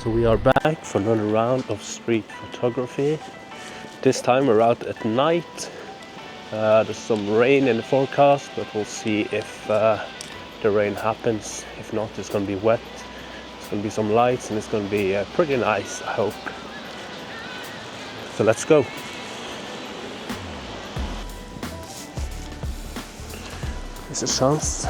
So we are back for another round of street photography. This time we're out at night. There's some rain in the forecast, but we'll see if the rain happens. If not, it's going to be wet. It's going to be some lights and it's going to be pretty nice, I hope. So let's go. There's a chance.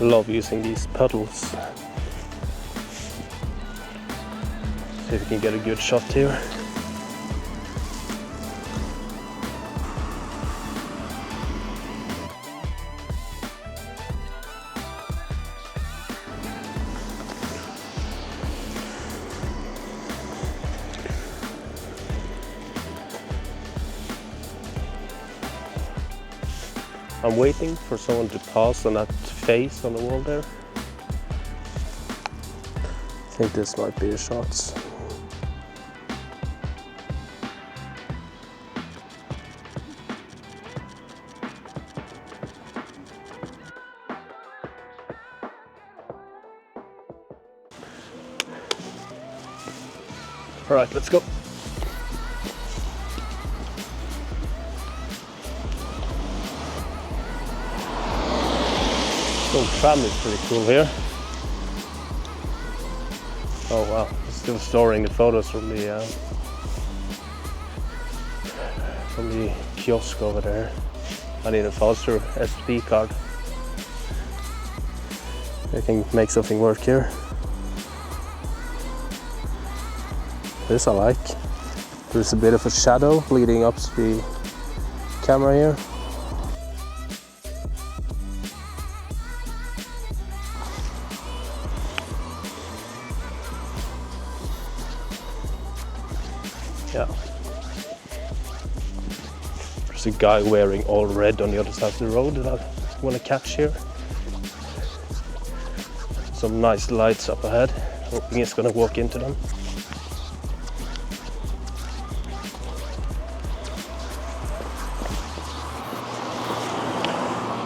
Love using these pedals. See if we can get a good shot here. I'm waiting for someone to pass on that face on the wall there. I think this might be the shots. All right, let's go. The tram is pretty cool here. Oh wow, it's still storing the photos from the kiosk over there. I need a faster SD card. I can make something work here. This I like. There's a bit of a shadow leading up to the camera here. Yeah. There's a guy wearing all red on the other side of the road that I want to catch here. Some nice lights up ahead. Hoping he's going to walk into them.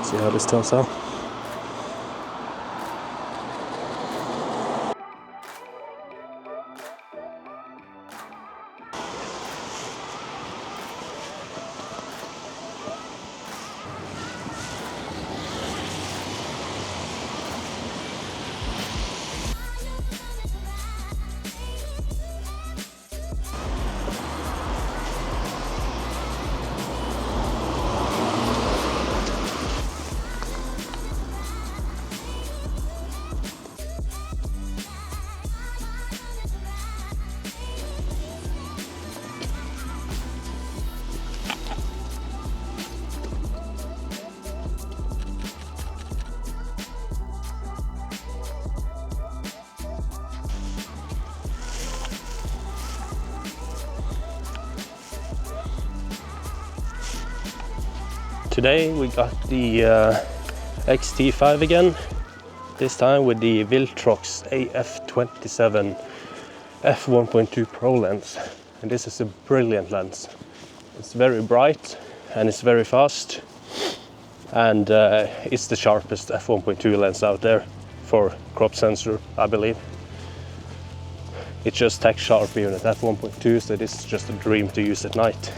See how this turns out. Today we got the X-T5 again, this time with the Viltrox AF27 f1.2 Pro lens. And this is a brilliant lens. It's very bright and it's very fast, and it's the sharpest f1.2 lens out there for crop sensor, I believe. It's just tech sharp even at f1.2, so this is just a dream to use at night.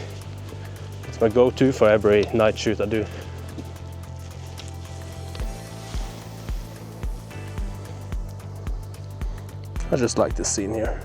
My go-to for every night shoot I do. I just like this scene here.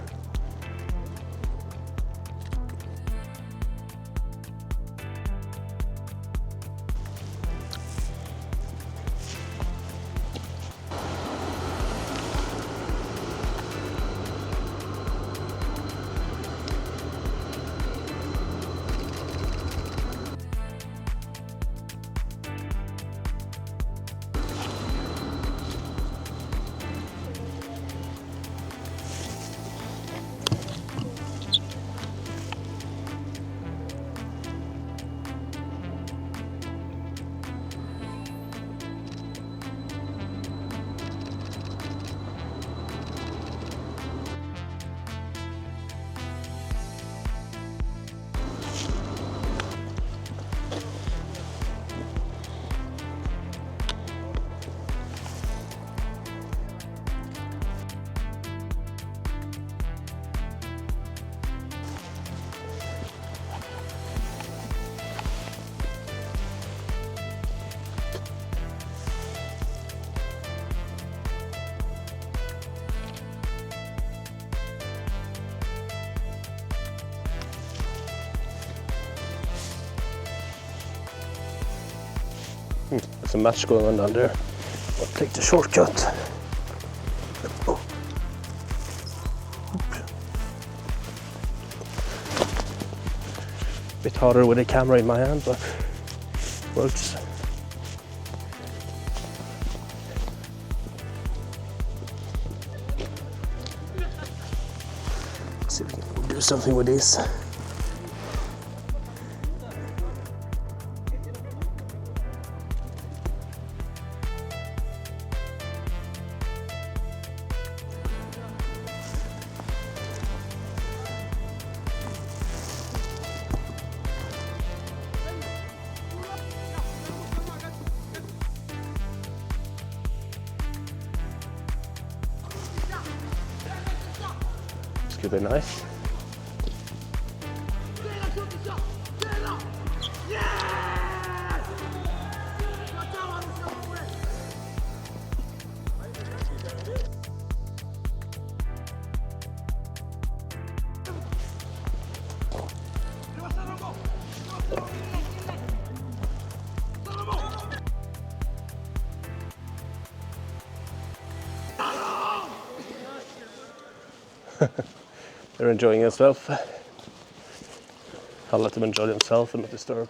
There's a match going on down there. I'll take the shortcut. Oh. Bit harder with the camera in my hand, but works. See if we can do something with this. This could be nice. They're enjoying themselves. I'll let them enjoy themselves and not disturb.